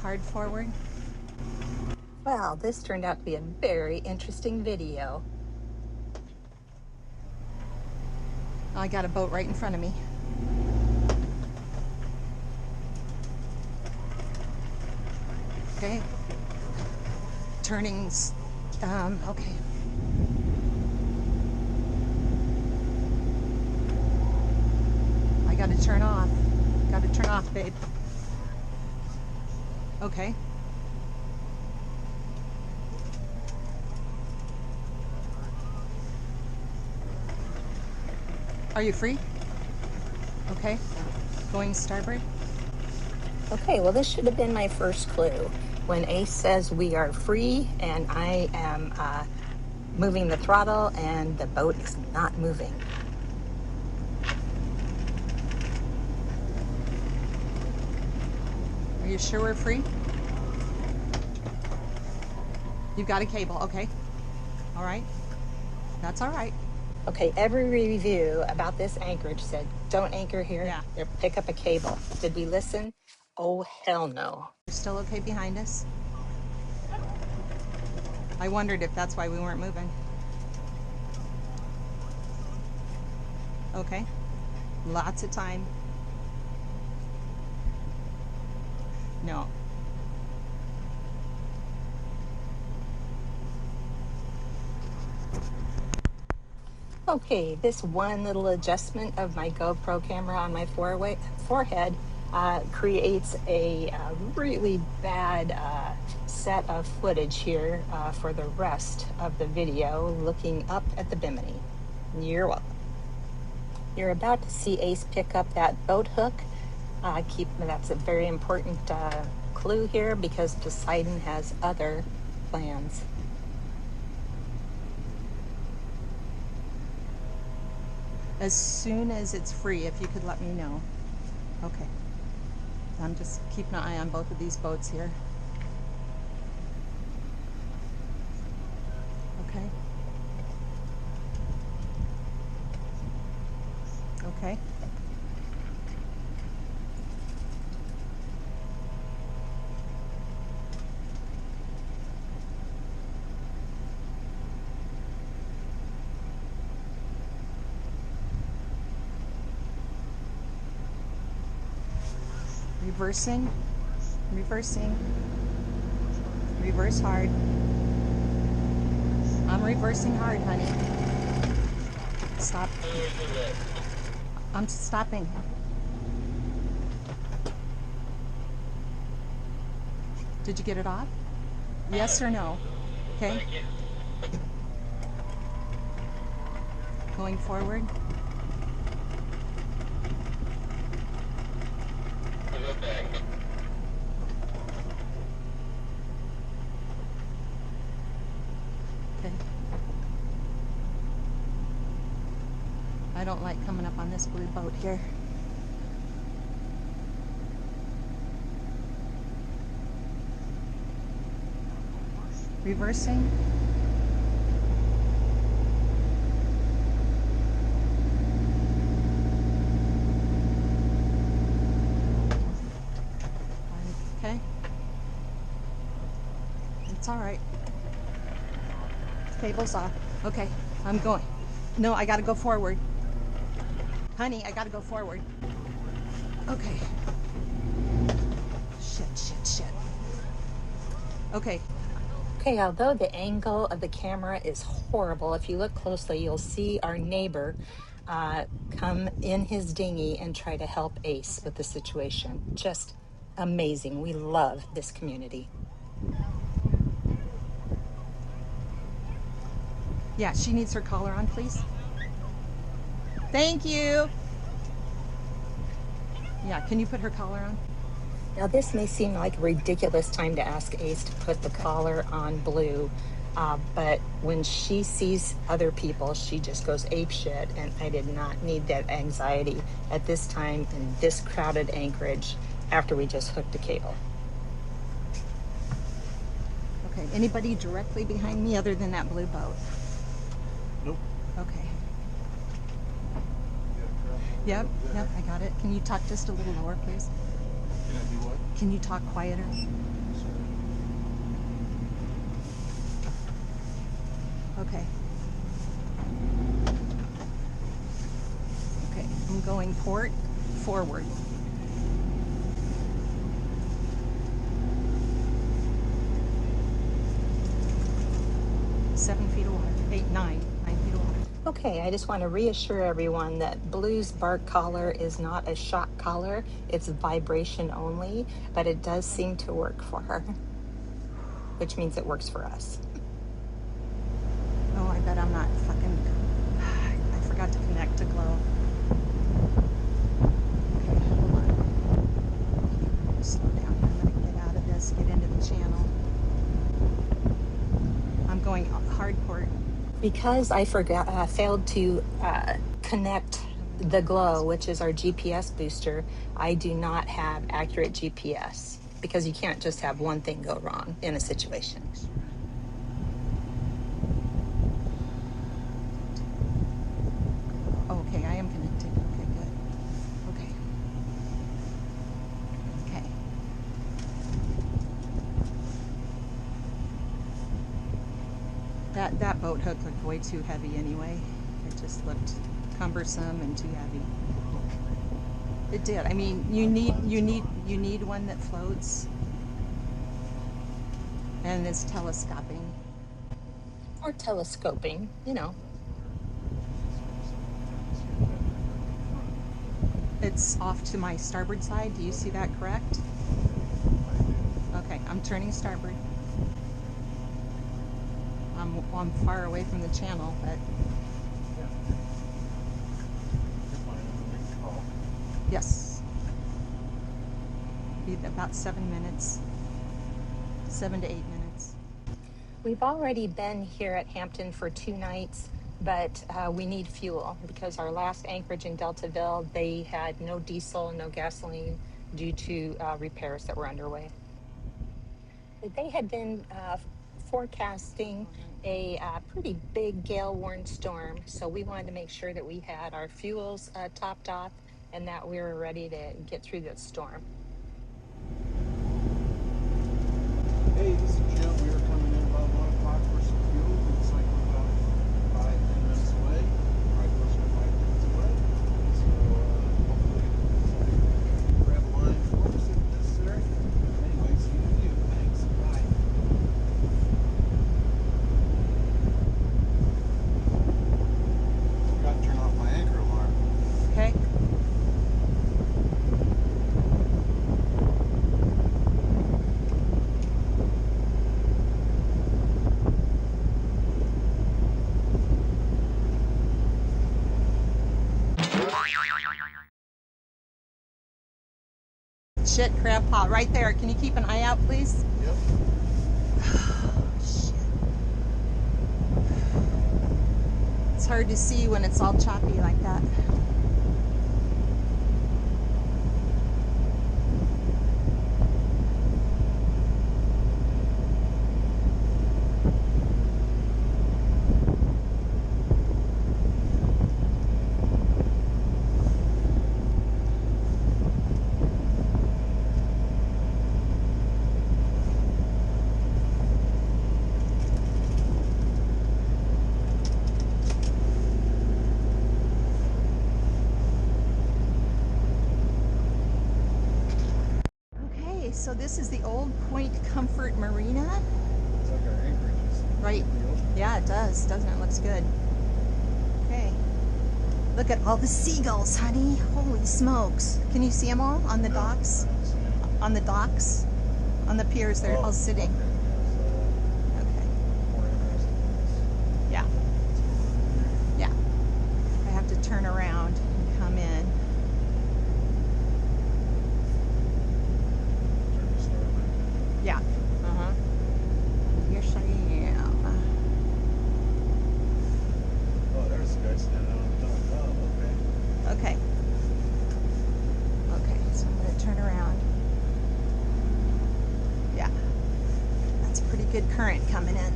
hard forward? Well, this turned out to be a very interesting video. I got a boat right in front of me. Okay. Turnings, okay. I gotta turn off. Gotta turn off, babe. Okay. Are you free? Okay. Going starboard? Okay, well this should have been my first clue. When Ace says we are free and I am moving the throttle and the boat is not moving. Are you sure we're free? You've got a cable, okay. All right. That's all right. Okay, every review about this anchorage said, don't anchor here, Yeah. pick up a cable. Did we listen? Oh, hell no. You're still okay behind us? I wondered if that's why we weren't moving. Okay. Lots of time. No. Okay, this one little adjustment of my GoPro camera on my forehead creates a really bad set of footage here for the rest of the video, looking up at the bimini. You're welcome. You're about to see Ace pick up that boat hook. That's a very important clue here because Poseidon has other plans. As soon as it's free, if you could let me know. Okay. I'm just keeping an eye on both of these boats here. Okay. Okay. Reversing, reversing, reverse hard. I'm reversing hard, honey. Stop. I'm stopping. Did you get it off? Yes or no? Okay. Going forward. Okay. I don't like coming up on this blue boat here. Reversing. Okay. It's all right. Cable's off. Okay, I'm going. No, I gotta go forward. Honey, I gotta go forward. Okay. Shit. Okay. Okay, although the angle of the camera is horrible, if you look closely, you'll see our neighbor come in his dinghy and try to help Ace with the situation. Just amazing. We love this community. Yeah, she needs her collar on, please. Thank you. Yeah, can you put her collar on? Now, this may seem like a ridiculous time to ask Ace to put the collar on Blue, but when she sees other people, she just goes apeshit, and I did not need that anxiety at this time in this crowded anchorage after we just hooked a cable. Okay, anybody directly behind me other than that blue boat? Nope. Okay. Yep, I got it. Can you talk just a little lower, please? Can I do what? Can you talk quieter? Okay. Okay, I'm going port forward. Seven feet of water. 9 feet of water. Okay, I just want to reassure everyone that Blue's bark collar is not a shock collar. It's vibration only, but it does seem to work for her, which means it works for us. Oh, I bet I'm not fucking. I forgot to connect to glow. Okay, hold on. Slow down. I'm gonna get out of this, get into the channel. I'm going hard port. Because I failed to connect the glow, which is our GPS booster, I do not have accurate GPS because you can't just have one thing go wrong in a situation. Okay, I am connected. Okay, good. Okay. Okay. That boat hook looked way too heavy anyway. It just looked cumbersome and too heavy. It did. I mean, you need one that floats and is telescoping. Or telescoping, you know. It's off to my starboard side. Do you see that correct? Okay, I'm turning starboard. I'm far away from the channel, but yes. Be about 7 minutes. 7 to 8 minutes. We've already been here at Hampton for 2 nights, but we need fuel because our last anchorage in Deltaville, they had no diesel, no gasoline due to repairs that were underway. They had been forecasting a pretty big gale-worn storm, so we wanted to make sure that we had our fuels topped off and that we were ready to get through the storm. Hey, this is Jim. We were coming in about 1 o'clock for some fuel. Looks like we're about 5-10 minutes away. Right close to 5 minutes away. So hopefully grab a line for us if necessary. Anyway, see you. Thanks. Bye. Forgot to turn off my anchor alarm. Okay. Shit, crab pot right there. Can you keep an eye out, please? Yep. Shit. It's hard to see when it's all choppy like that. So this is the Old Point Comfort Marina. It's like our anchorages. Right. Yeah, it does, doesn't it? Looks good. Okay. Look at all the seagulls, honey. Holy smokes. Can you see them all on the docks? On the docks? On the piers, they're all sitting. Okay. Yeah. Yeah. I have to turn around and come in. Yeah. Uh-huh. Yes, I am. Oh, there's the guy standing on the dock. Oh, okay. Okay. Okay, so I'm going to turn around. Yeah. That's a pretty good current coming in.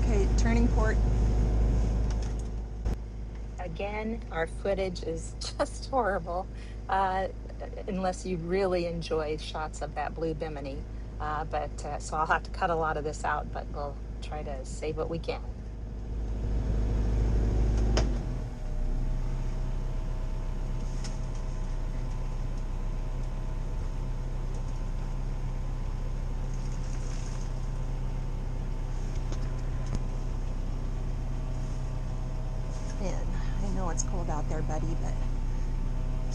Okay, turning port. Again, again, our footage is just horrible, uh, unless you really enjoy shots of that blue bimini. So I'll have to cut a lot of this out, but we'll try to save what we can. Man, I know it's cold out there, buddy, but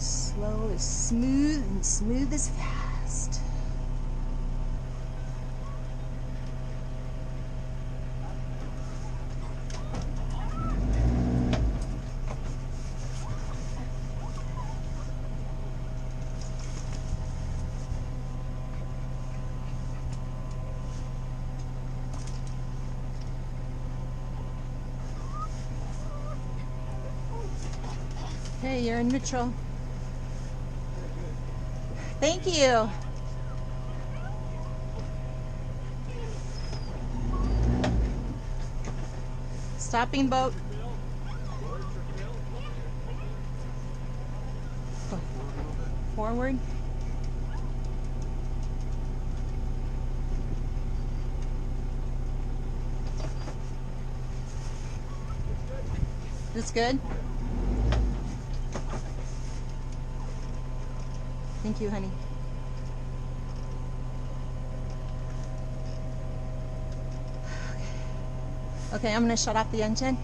slow is smooth and smooth is fast. Hey, you're in Mitchell. Thank you. Stopping boat. Forward. This good? Thank you, honey. Okay, I'm gonna shut off the engine.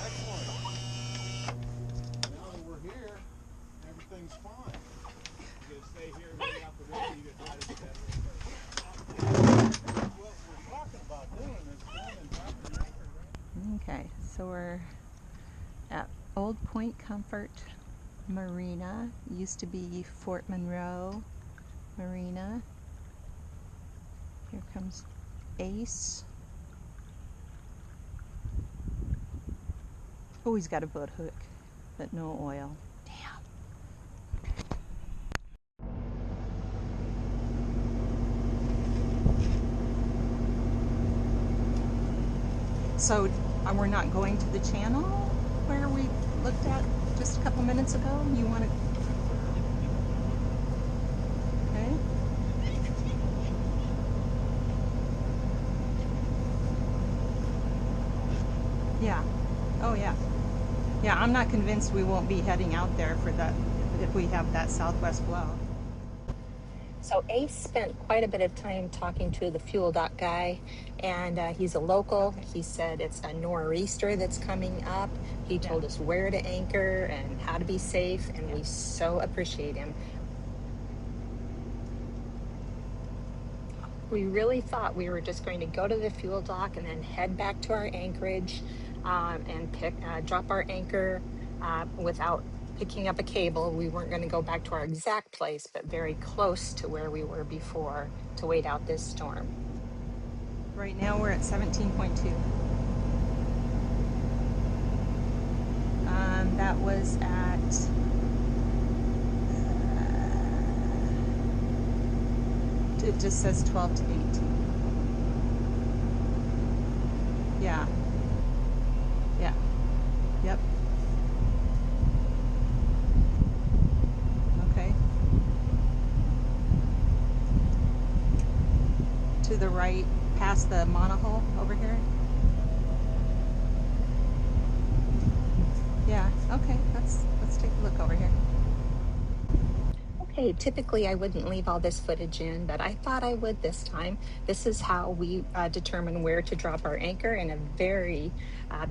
Excellent. Now that we're here, everything's fine. You gotta stay here, maybe out the way. You gotta try to get that right. What we're talking about doing is going and dropping the anchor, right? Okay, so we're at Old Point Comfort Marina. Used to be Fort Monroe Marina. Here comes Ace. Oh, he's got a boat hook, but no oil. Damn. So we're not going to the channel where we looked at just a couple minutes ago? You want to... Okay. Yeah. Oh, yeah. Yeah, I'm not convinced we won't be heading out there for that if we have that southwest blow. So Ace spent quite a bit of time talking to the fuel dock guy, and he's a local. He said it's a nor'easter that's coming up. He told us where to anchor and how to be safe, and we so appreciate him. We really thought we were just going to go to the fuel dock and then head back to our anchorage and drop our anchor without picking up a cable. We weren't going to go back to our exact place, but very close to where we were before to wait out this storm. Right now we're at 17.2. That was at it just says 12 to 18. Yeah. Yeah. Yep. Okay. To the right, past the monohull over here. Yeah. Okay. Let's take a look over here. Okay, typically I wouldn't leave all this footage in, but I thought I would this time. This is how we determine where to drop our anchor in a very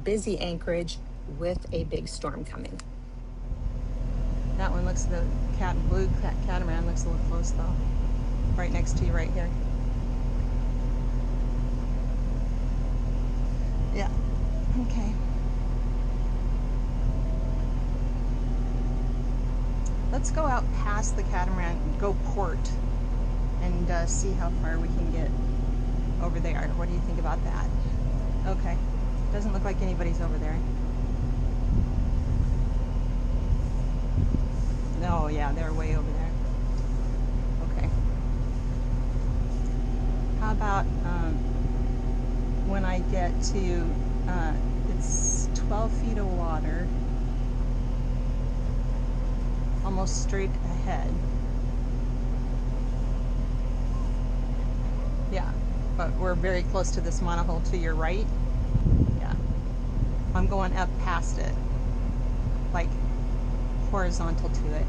busy anchorage with a big storm coming. That one looks, the blue catamaran looks a little close though. Right next to you right here. Yeah. Okay. Let's go out past the catamaran, go port, and see how far we can get over there. What do you think about that? Okay. Doesn't look like anybody's over there. Oh yeah, they're way over there. Okay. How about when I get to, it's 12 feet of water, almost straight ahead. Yeah, but we're very close to this monohull to your right. Yeah. I'm going up past it, like horizontal to it.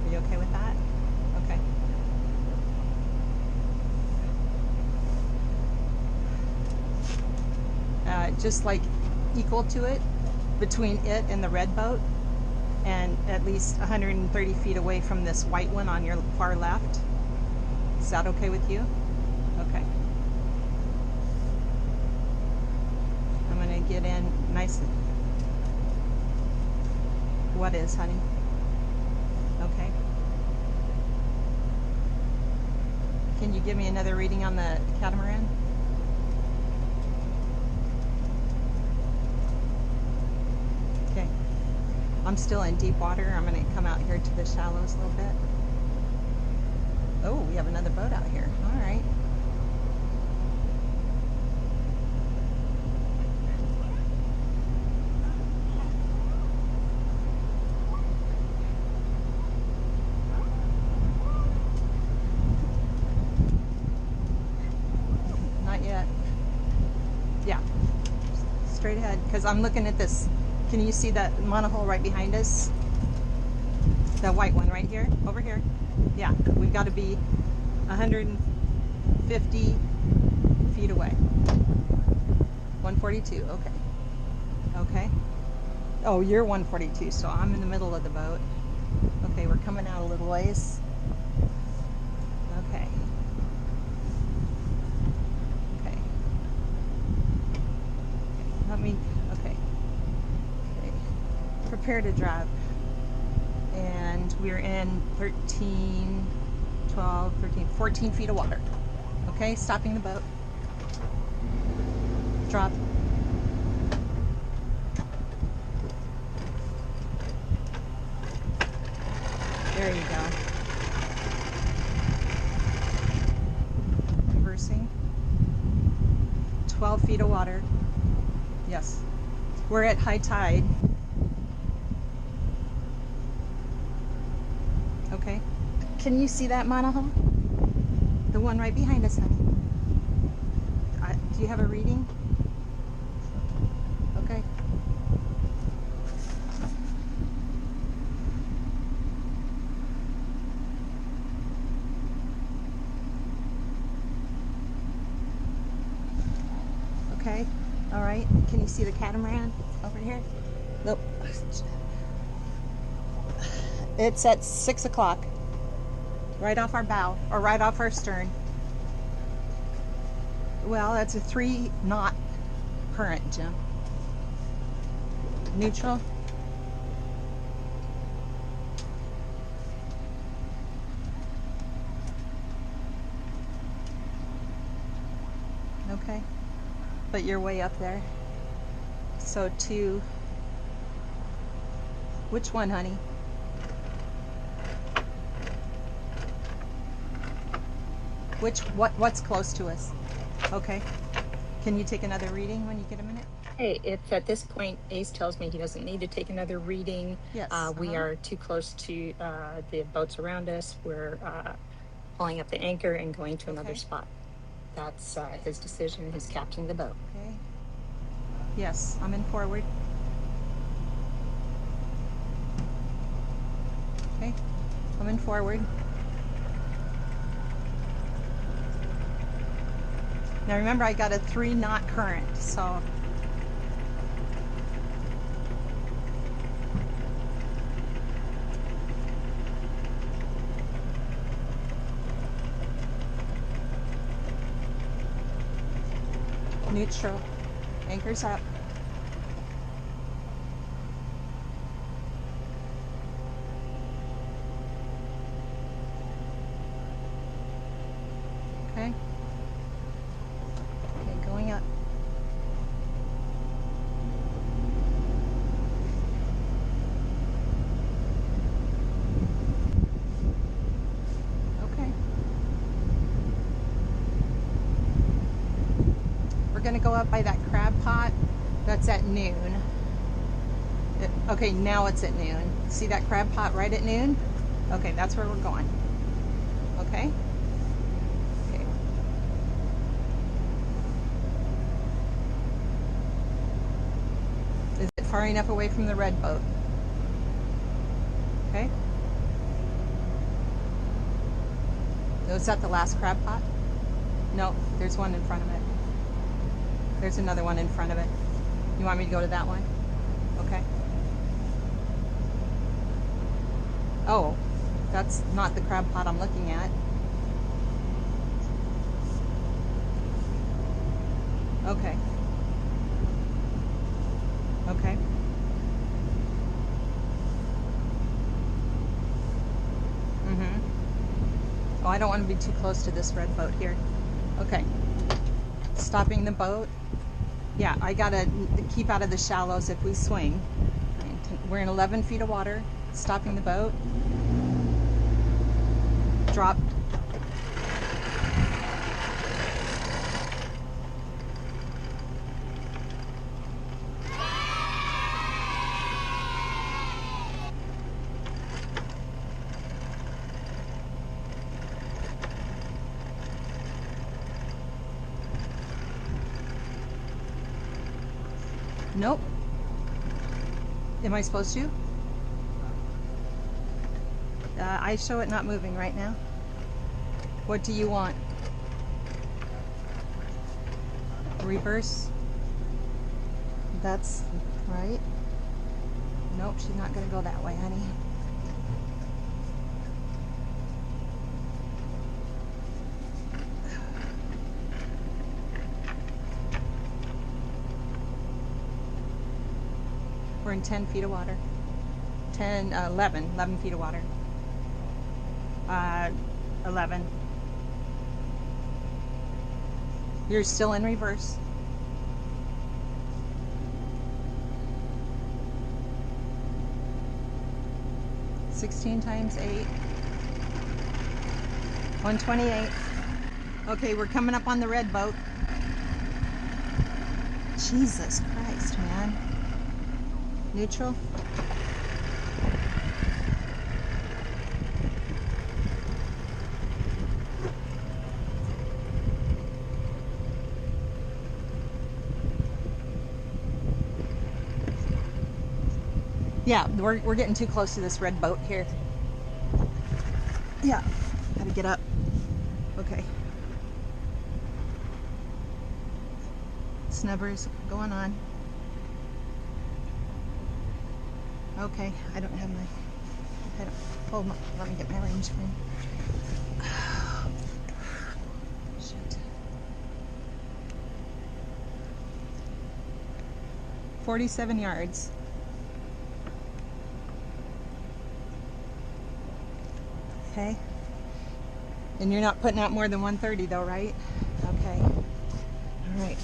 Are you okay with that? Okay. Just like equal to it, between it and the red boat, and at least 130 feet away from this white one on your far left. Is that okay with you? Okay. I'm gonna get in nice. What is, honey? Okay. Can you give me another reading on the catamaran? Okay. I'm still in deep water. I'm going to come out here to the shallows a little bit. Oh, we have another boat out here. All right. Not yet. Yeah. Straight ahead, because I'm looking at this. Can you see that monohull right behind us? The white one right here, over here. Yeah, we've got to be 150 feet away. 142, okay. Okay. Oh, you're 142, so I'm in the middle of the boat. Okay, we're coming out a little ways. Okay. Okay. Let me, okay. Okay. Prepare to drive. And we're in 13, 12, 13, 14 feet of water. Okay, stopping the boat. Drop. There you go. Reversing. 12 feet of water. Yes. We're at high tide. Okay. Can you see that monohull? The one right behind us, honey. Do you have a reading? Okay. Okay. All right. Can you see the catamaran over here? Nope. It's at 6 o'clock. Right off our bow, or right off our stern. Well, that's a 3-knot current, Jim. Neutral. Okay. But you're way up there. So which one, honey? What's close to us? Okay. Can you take another reading when you get a minute? Hey, it's at this point, Ace tells me he doesn't need to take another reading. Yes. We are too close to the boats around us. We're pulling up the anchor and going to another spot. That's his decision. He's captaining the boat. Okay. Yes, I'm in forward. Okay. I'm in forward. Now remember, I got a 3-knot current, so neutral. Anchor's up. Okay. Okay, going up. gonna go up by that crab pot. That's at noon. Okay, now it's at noon. See that crab pot right at noon? Okay, that's where we're going. Okay? Okay. Is it far enough away from the red boat? Okay. Was that the last crab pot? No, there's one in front of it. There's another one in front of it. You want me to go to that one? Okay. Oh, that's not the crab pot I'm looking at. Okay. Okay. Oh, I don't want to be too close to this red boat here. Okay. Stopping the boat. Yeah, I gotta keep out of the shallows if we swing. We're in 11 feet of water. Stopping the boat. Drop. Nope. Am I supposed to? I show it not moving right now. What do you want? Reverse? That's right. Nope, she's not gonna go that way, honey. We're in 10 feet of water. 11 feet of water. 11. You're still in reverse. $16 times 8. 128. Okay, we're coming up on the red boat. Jesus Christ, man. Neutral. Yeah, we're getting too close to this red boat here. Yeah, gotta get up. Okay. Snubbers going on. Okay, I don't have my, hold on, let me get my range gun. Shit. 47 yards. Okay. And you're not putting out more than 130 though, right? Okay. All right.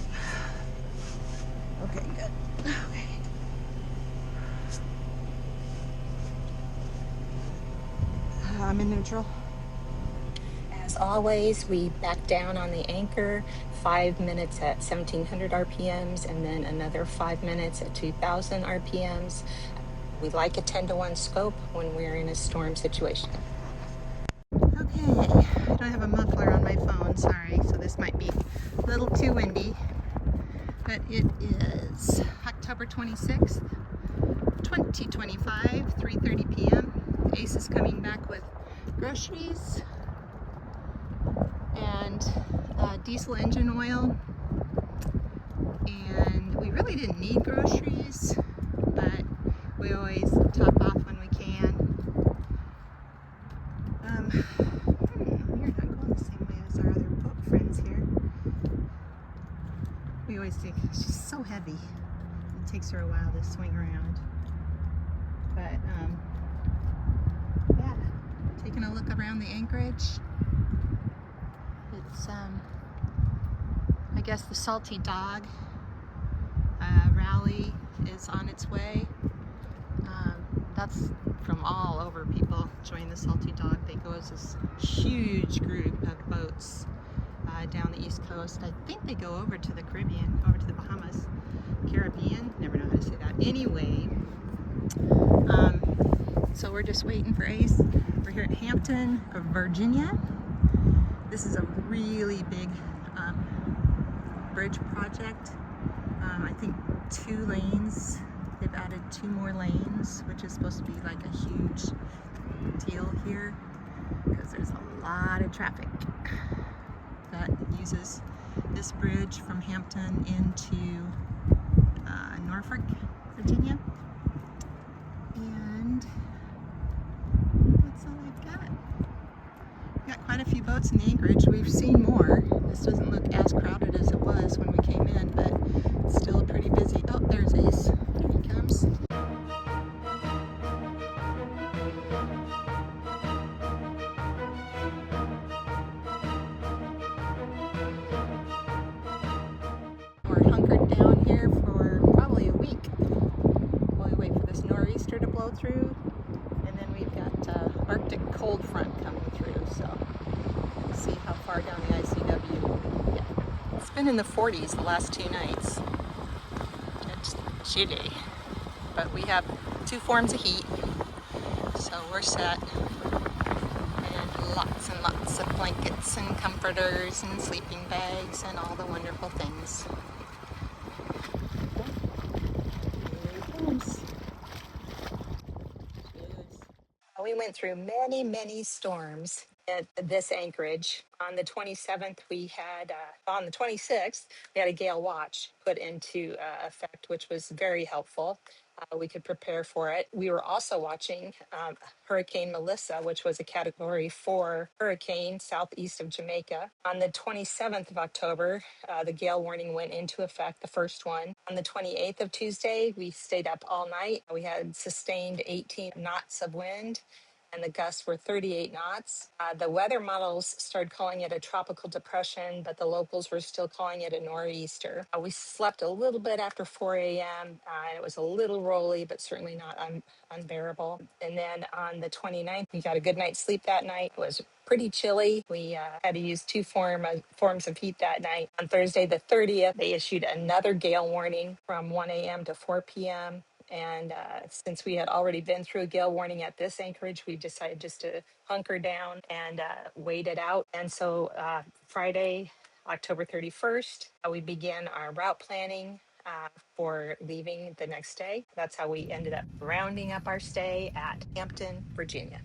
Okay, good. Okay. I'm in neutral. As always, we back down on the anchor, 5 minutes at 1700 RPMs, and then another 5 minutes at 2000 RPMs. We like a 10-to-1 scope when we're in a storm situation. Okay, I don't have a muffler on my phone, sorry, so this might be a little too windy, but it is October 26th, 2025, 3:30 p.m. Ace is coming back with groceries and diesel engine oil, and we really didn't need groceries, but we always top off when we can. We're not going the same way as our other boat friends here. We always think she's so heavy. It takes her a while to swing around. But yeah, taking a look around the anchorage. It's I guess the Salty Dog rally is on its way. That's from all over. People join the Salty Dog. They go as this huge group of boats down the East Coast. I think they go over to the Caribbean, over to the Bahamas. Caribbean? Never know how to say that. Anyway, so we're just waiting for Ace. We're here at Hampton, Virginia. This is a really big bridge project. I think 2 lanes. They've added 2 more lanes, which is supposed to be like a huge deal here because there's a lot of traffic that uses this bridge from Hampton into Norfolk, Virginia. And that's all I've got. We've got quite a few boats in the anchorage. We've seen more. This doesn't look as crowded as it was when we came in, but it's still pretty busy. Oh, there's Ace. Here he comes. We're hunkered down here for probably a week while we wait for this nor'easter to blow through, and then we've got Arctic cold front coming through, so we'll see how far down the ICW we get. It's been in the 40s the last 2 nights. It's chilly, but we have 2 forms of heat, so we're set, and lots of blankets and comforters and sleeping bags and all the wonderful things. We went through many storms at this anchorage. On the 27th, on the 26th, we had a gale watch put into effect, which was very helpful. We could prepare for it. We were also watching Hurricane Melissa, which was a Category 4 hurricane southeast of Jamaica. On the 27th of October, the gale warning went into effect, the first one. On the 28th of Tuesday, we stayed up all night. We had sustained 18 knots of wind, and the gusts were 38 knots. The weather models started calling it a tropical depression, but the locals were still calling it a nor'easter. We slept a little bit after 4 a.m. And it was a little rolly, but certainly not unbearable. And then on the 29th, we got a good night's sleep that night. It was pretty chilly. We had to use 2 forms of heat that night. On Thursday, the 30th, they issued another gale warning from 1 a.m. to 4 p.m. And since we had already been through a gale warning at this anchorage, we decided just to hunker down and wait it out. And so Friday, October 31st, we began our route planning for leaving the next day. That's how we ended up rounding up our stay at Hampton, Virginia.